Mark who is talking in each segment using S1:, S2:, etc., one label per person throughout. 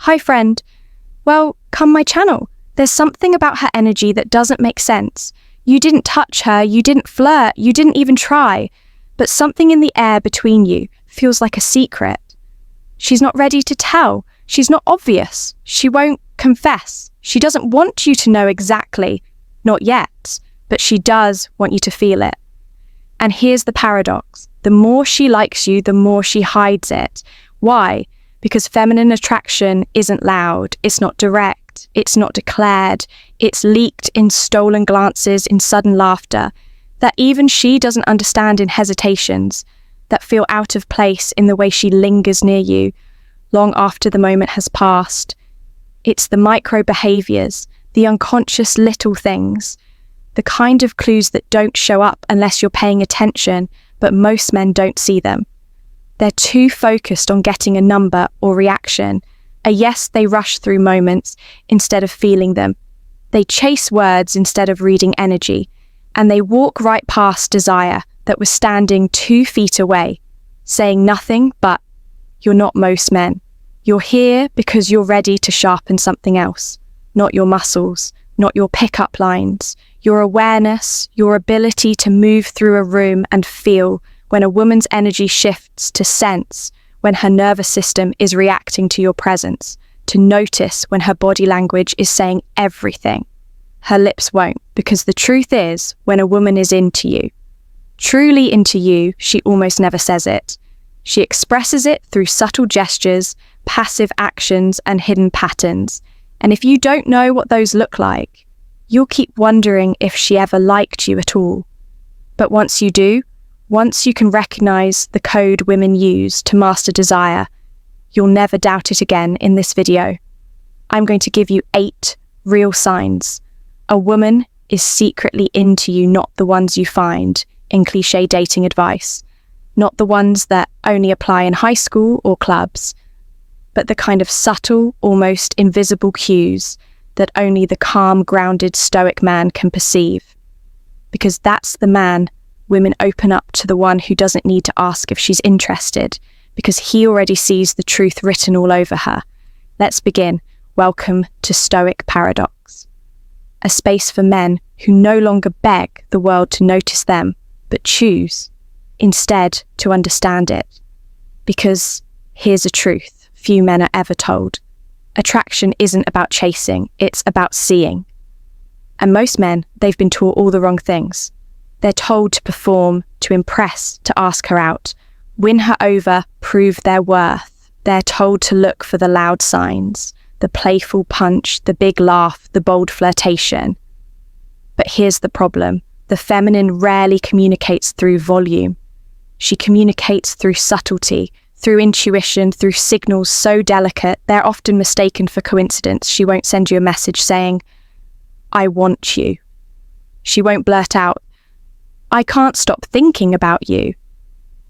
S1: Hi friend. Well, come my channel. There's something about her energy that doesn't make sense. You didn't touch her, you didn't flirt, you didn't even try. But something in the air between you feels like a secret. She's not ready to tell. She's not obvious. She won't confess. She doesn't want you to know exactly. Not yet. But she does want you to feel it. And here's the paradox. The more she likes you, the more she hides it. Why? Because feminine attraction isn't loud, it's not direct, it's not declared, it's leaked in stolen glances, in sudden laughter, that even she doesn't understand in hesitations, that feel out of place in the way she lingers near you, long after the moment has passed. It's the micro behaviours, the unconscious little things, the kind of clues that don't show up unless you're paying attention, but most men don't see them. They're too focused on getting a number or reaction. A yes they rush through moments instead of feeling them. They chase words instead of reading energy. And they walk right past desire that was standing 2 feet away, saying nothing but, "You're not most men. You're here because you're ready to sharpen something else. Not your muscles, not your pickup lines, your awareness, your ability to move through a room and feel when a woman's energy shifts to sense, when her nervous system is reacting to your presence, to notice when her body language is saying everything. Her lips won't, because the truth is, when a woman is into you, truly into you, she almost never says it. She expresses it through subtle gestures, passive actions, and hidden patterns. And if you don't know what those look like, you'll keep wondering if she ever liked you at all. But once you do, once you can recognize the code women use to master desire, you'll never doubt it again in this video. I'm going to give you 8 real signs. A woman is secretly into you, not the ones you find in cliché dating advice, not the ones that only apply in high school or clubs, but the kind of subtle, almost invisible cues that only the calm, grounded, stoic man can perceive. Because that's the man women open up to, the one who doesn't need to ask if she's interested, because he already sees the truth written all over her. Let's begin. Welcome to Stoic Paradox. A space for men who no longer beg the world to notice them, but choose, instead, to understand it. Because here's a truth few men are ever told. Attraction isn't about chasing, it's about seeing. And most men, they've been taught all the wrong things. They're told to perform, to impress, to ask her out, win her over, prove their worth. They're told to look for the loud signs, the playful punch, the big laugh, the bold flirtation. But here's the problem. The feminine rarely communicates through volume. She communicates through subtlety, through intuition, through signals so delicate, they're often mistaken for coincidence. She won't send you a message saying, "I want you." She won't blurt out, "I can't stop thinking about you."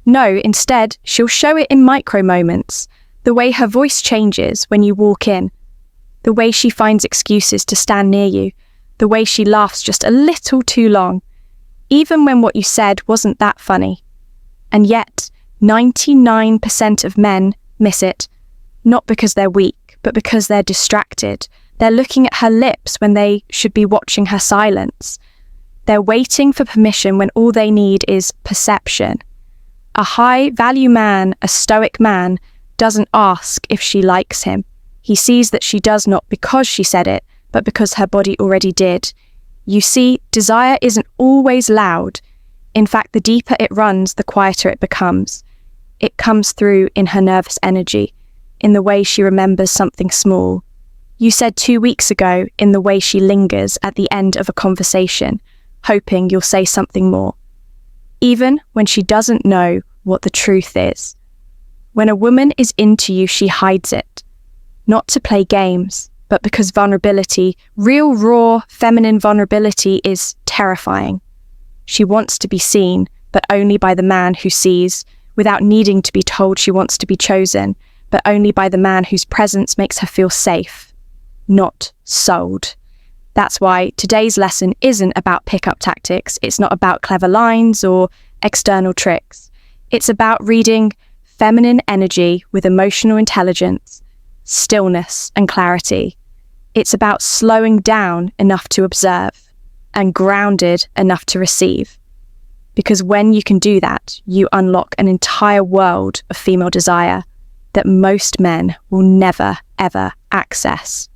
S1: No, instead, she'll show it in micro moments. The way her voice changes when you walk in. The way she finds excuses to stand near you. The way she laughs just a little too long. Even when what you said wasn't that funny. And yet, 99% of men miss it. Not because they're weak, but because they're distracted. They're looking at her lips when they should be watching her silence. They're waiting for permission when all they need is perception. A high-value man, a stoic man, doesn't ask if she likes him. He sees that she does not because she said it, but because her body already did. You see, desire isn't always loud. In fact, the deeper it runs, the quieter it becomes. It comes through in her nervous energy, in the way she remembers something small. You said 2 weeks ago, in the way she lingers at the end of a conversation, hoping you'll say something more. Even when she doesn't know what the truth is. When a woman is into you, she hides it. Not to play games, but because vulnerability, real raw feminine vulnerability, is terrifying. She wants to be seen, but only by the man who sees, without needing to be told she wants to be chosen, but only by the man whose presence makes her feel safe, not sold. That's why today's lesson isn't about pickup tactics. It's not about clever lines or external tricks. It's about reading feminine energy with emotional intelligence, stillness, and clarity. It's about slowing down enough to observe and grounded enough to receive. Because when you can do that, you unlock an entire world of female desire that most men will never, ever access.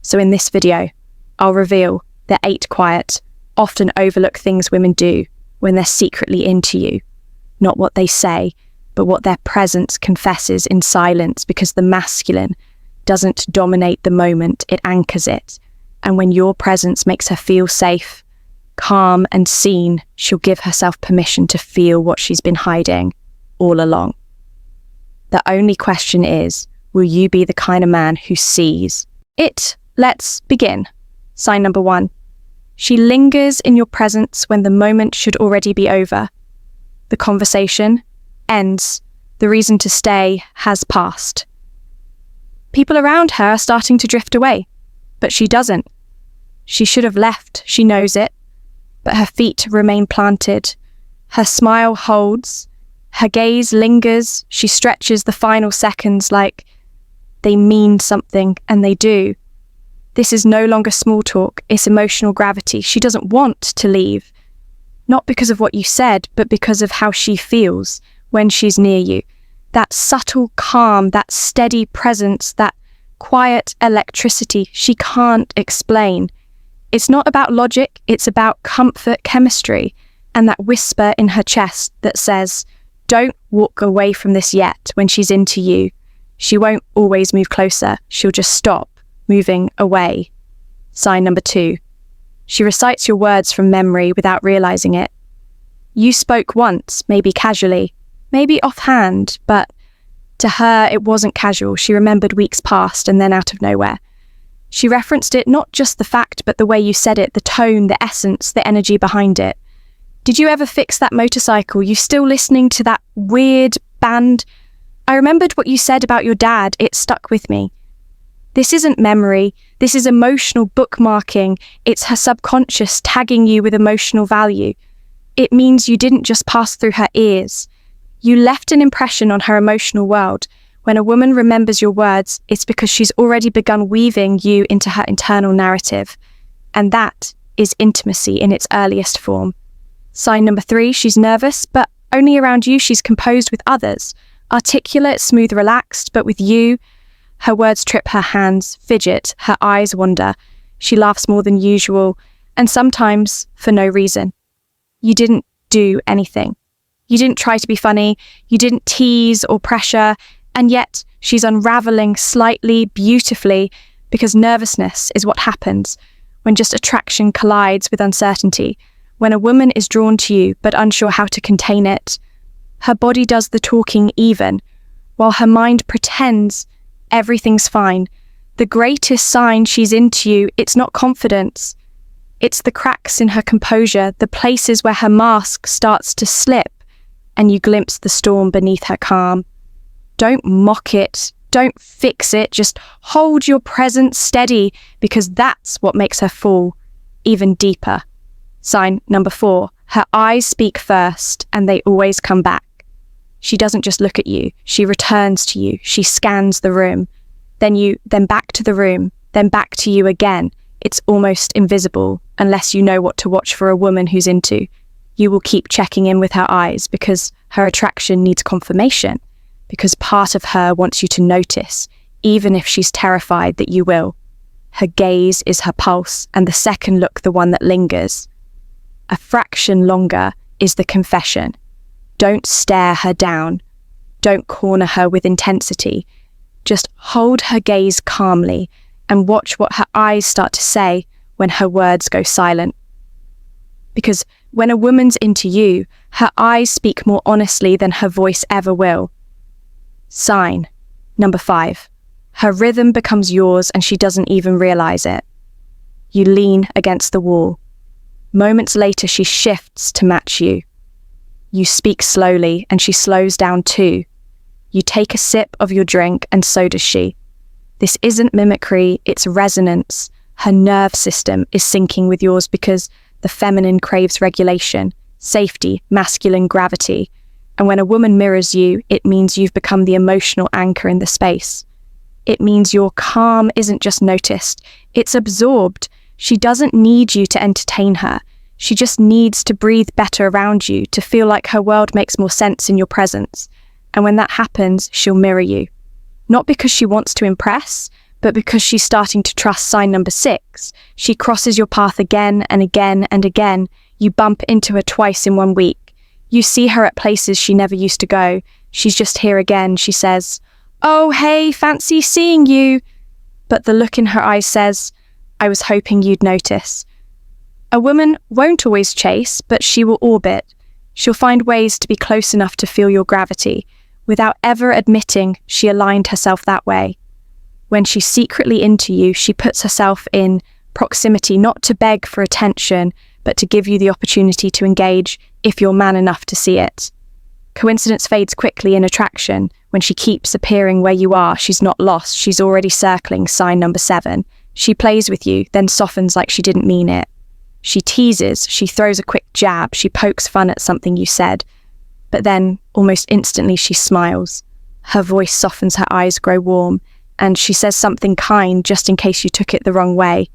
S1: So in this video, I'll reveal the 8 quiet, often overlooked things women do when they're secretly into you. Not what they say, but what their presence confesses in silence, because the masculine doesn't dominate the moment, it anchors it. And when your presence makes her feel safe, calm and seen, she'll give herself permission to feel what she's been hiding all along. The only question is, will you be the kind of man who sees it? Let's begin. Sign number 1. She lingers in your presence when the moment should already be over. The conversation ends. The reason to stay has passed. People around her are starting to drift away, but she doesn't. She should have left, she knows it, but her feet remain planted. Her smile holds. Her gaze lingers. She stretches the final seconds like they mean something, and they do. This is no longer small talk, it's emotional gravity. She doesn't want to leave. Not because of what you said, but because of how she feels when she's near you. That subtle calm, that steady presence, that quiet electricity she can't explain. It's not about logic, it's about comfort chemistry, and that whisper in her chest that says, don't walk away from this yet. When she's into you, she won't always move closer, she'll just stop moving away. Sign number 2. She recites your words from memory without realizing it. You spoke once, maybe casually, maybe offhand, but to her it wasn't casual. She remembered weeks past and then out of nowhere. She referenced it, not just the fact, but the way you said it, the tone, the essence, the energy behind it. Did you ever fix that motorcycle? You still listening to that weird band? I remembered what you said about your dad. It stuck with me. This isn't memory. This is emotional bookmarking. It's her subconscious tagging you with emotional value. It means you didn't just pass through her ears. You left an impression on her emotional world. When a woman remembers your words, it's because she's already begun weaving you into her internal narrative. And that is intimacy in its earliest form. Sign number 3, she's nervous, but only around you. She's composed with others. Articulate, smooth, relaxed, but with you, her words trip, her hands fidget, her eyes wander. She laughs more than usual, and sometimes for no reason. You didn't do anything. You didn't try to be funny. You didn't tease or pressure, and yet she's unraveling slightly, beautifully, because nervousness is what happens when just attraction collides with uncertainty. When a woman is drawn to you but unsure how to contain it, her body does the talking even, while her mind pretends everything's fine. The greatest sign she's into you, it's not confidence. It's the cracks in her composure, the places where her mask starts to slip, and you glimpse the storm beneath her calm. Don't mock it. Don't fix it. Just hold your presence steady, because that's what makes her fall even deeper. Sign number 4. Her eyes speak first, and they always come back. She doesn't just look at you. She returns to you. She scans the room. Then back to the room. Then back to you again. It's almost invisible unless you know what to watch for a woman who's into. You will keep checking in with her eyes because her attraction needs confirmation. Because part of her wants you to notice, even if she's terrified that you will. Her gaze is her pulse, and the second look the one that lingers. A fraction longer is the confession. Don't stare her down. Don't corner her with intensity. Just hold her gaze calmly and watch what her eyes start to say when her words go silent. Because when a woman's into you, her eyes speak more honestly than her voice ever will. Sign number 5. Her rhythm becomes yours and she doesn't even realize it. You lean against the wall. Moments later, she shifts to match you. You speak slowly and she slows down too. You take a sip of your drink and so does she. This isn't mimicry, it's resonance. Her nerve system is syncing with yours because the feminine craves regulation, safety, masculine gravity. And when a woman mirrors you, it means you've become the emotional anchor in the space. It means your calm isn't just noticed, it's absorbed. She doesn't need you to entertain her. She just needs to breathe better around you, to feel like her world makes more sense in your presence. And when that happens, she'll mirror you. Not because she wants to impress, but because she's starting to trust sign number 6. She crosses your path again and again and again. You bump into her twice in 1 week. You see her at places she never used to go. She's just here again. She says, "Oh, hey, fancy seeing you." But the look in her eyes says, "I was hoping you'd notice." A woman won't always chase, but she will orbit. She'll find ways to be close enough to feel your gravity, without ever admitting she aligned herself that way. When she's secretly into you, she puts herself in proximity not to beg for attention, but to give you the opportunity to engage if you're man enough to see it. Coincidence fades quickly in attraction. When she keeps appearing where you are, she's not lost, she's already circling sign number 7. She plays with you, then softens like she didn't mean it. She teases, she throws a quick jab, she pokes fun at something you said. But then, almost instantly, she smiles. Her voice softens, her eyes grow warm, and she says something kind just in case you took it the wrong way.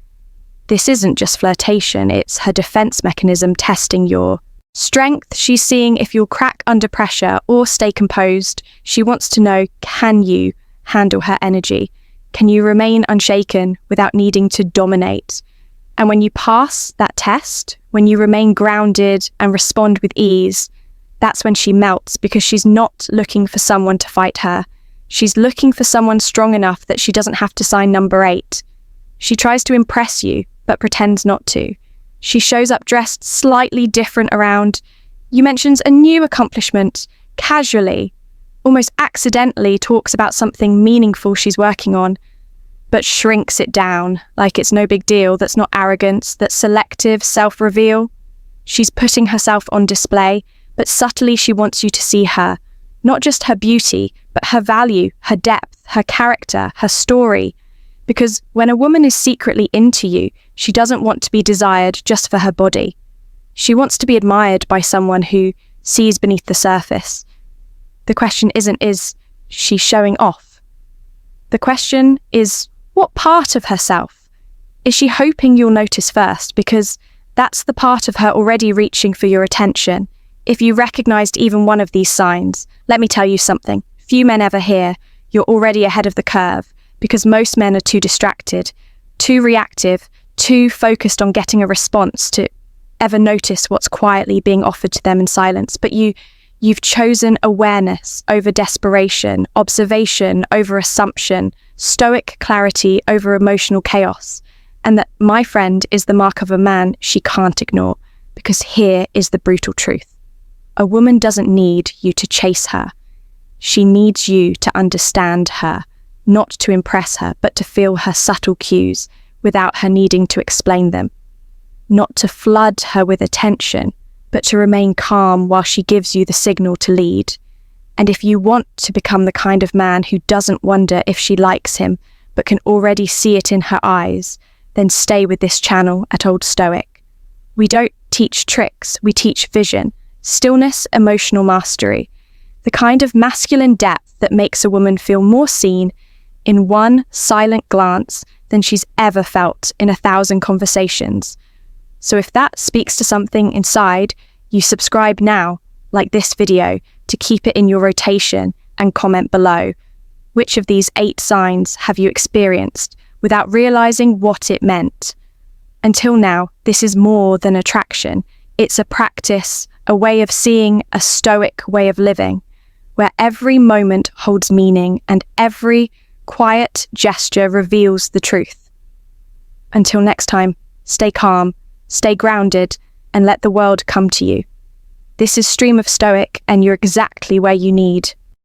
S1: This isn't just flirtation, it's her defense mechanism testing your strength. She's seeing if you'll crack under pressure or stay composed. She wants to know, can you handle her energy? Can you remain unshaken without needing to dominate? And when you pass that test, when you remain grounded and respond with ease, that's when she melts, because she's not looking for someone to fight her. She's looking for someone strong enough that she doesn't have to sign number 8. She tries to impress you, but pretends not to. She shows up dressed slightly different around. You mentions a new accomplishment, casually, almost accidentally talks about something meaningful she's working on, but shrinks it down like it's no big deal. That's not arrogance, that's selective self-reveal. She's putting herself on display, but subtly she wants you to see her, not just her beauty, but her value, her depth, her character, her story. Because when a woman is secretly into you, she doesn't want to be desired just for her body. She wants to be admired by someone who sees beneath the surface. The question isn't, is she showing off? The question is, what part of herself is she hoping you'll notice first? Because that's the part of her already reaching for your attention. If you recognized even one of these signs, let me tell you something. Few men ever hear you're already ahead of the curve, because most men are too distracted, too reactive, too focused on getting a response to ever notice what's quietly being offered to them in silence. But you've chosen awareness over desperation, observation over assumption, stoic clarity over emotional chaos. And that, my friend, is the mark of a man she can't ignore, because here is the brutal truth. A woman doesn't need you to chase her. She needs you to understand her, not to impress her, but to feel her subtle cues without her needing to explain them. Not to flood her with attention, but to remain calm while she gives you the signal to lead. And if you want to become the kind of man who doesn't wonder if she likes him, but can already see it in her eyes, then stay with this channel at Old Stoic. We don't teach tricks, we teach vision, stillness, emotional mastery, the kind of masculine depth that makes a woman feel more seen in one silent glance than she's ever felt in 1,000 conversations. So if that speaks to something inside, you subscribe now, like this video, to keep it in your rotation, and comment below. Which of these 8 signs have you experienced without realizing what it meant? Until now, this is more than attraction. It's a practice, a way of seeing, a stoic way of living, where every moment holds meaning and every quiet gesture reveals the truth. Until next time, stay calm, stay grounded, and let the world come to you. This is Stream of Stoic, and you're exactly where you need